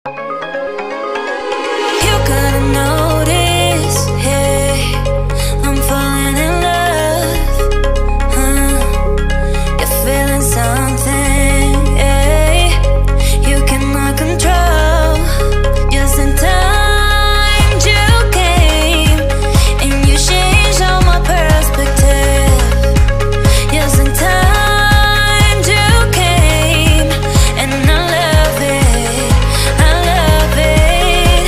You gotta notice, hey, I'm falling in love. You're feeling something, hey, you cannot control. Just in time you came, and you changed all my perspective. Just in time you came, and I love it, I love it.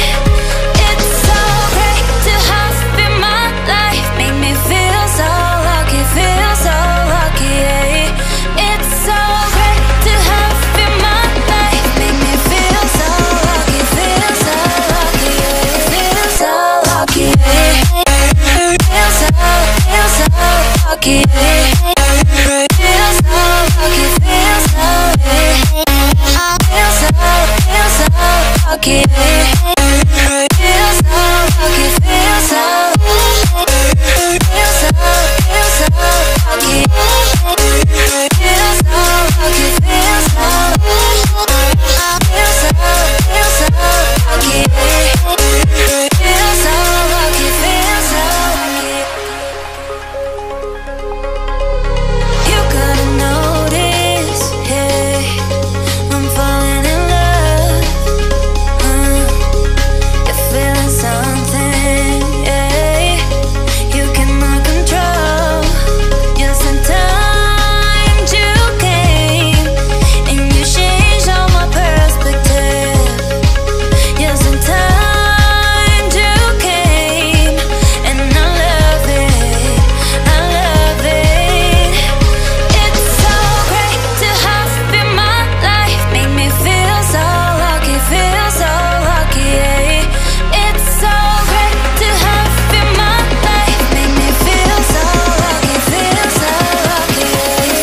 It's so great to have you in my life, make me feel so lucky, yeah. It's so great to have you in my life, make me feel so lucky, yeah. Feel so lucky, yeah. Feel so lucky, yeah. Feel so lucky, yeah. Feel so lucky, feel so, yeah. Feel so lucky, yeah. Feel so lucky, feel so, feel so lucky, feel so lucky, feel so, feel so lucky, feel so lucky, feel so lucky. You gotta notice, hey, I'm falling in love. You're feeling something, hey, you cannot control. Just in time you came, and you changed all my perspective. Just in time you came, and I love it, I love it. It's so great to have you in my life, make me feel so lucky, yeah. It's so great to have you in my life, make me feel so lucky, yeah.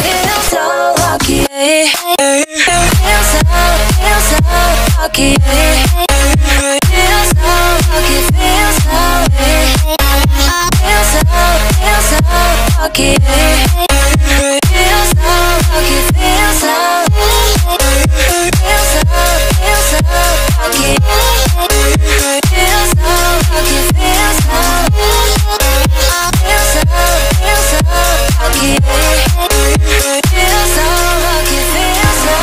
Feel so lucky, yeah. Feel so lucky, yeah. Feel so lucky, feel so, yeah. Feel so lucky, yeah. Feel so lucky, feel so, feel so lucky, feel so lucky, feel so, feel so lucky, feel so lucky, feel so.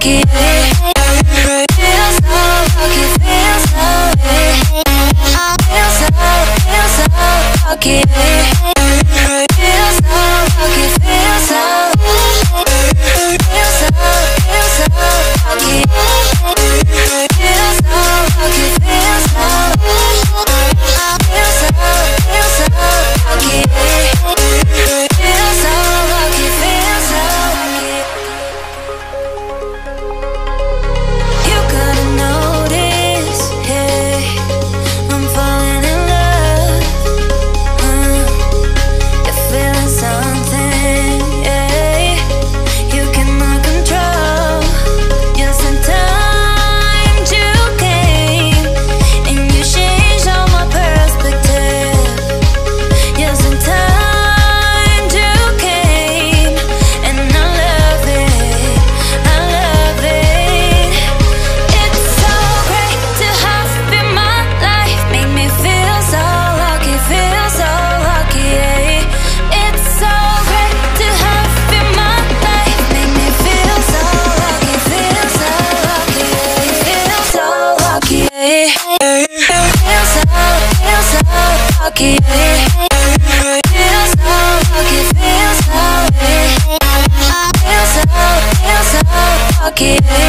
lucky. Feel so lucky, feel so lucky. Feel so lucky, feel so lucky. Feel so lucky, feel so lucky. Feel so lucky, feel so lucky. You gotta notice, hey, I'm falling in love. You're feeling something, yeah. You cannot control. Yes, in time you came and you changed all my perspective. Yes, in time you came and I love it, I love it. It's so great to have you in my life, make me feel so lucky, feel so lucky. Yeah. It's so great to have you in my life, make me feel so lucky, feel so lucky. Feel so lucky. Feel so lucky. Feel so lucky, feel so lucky.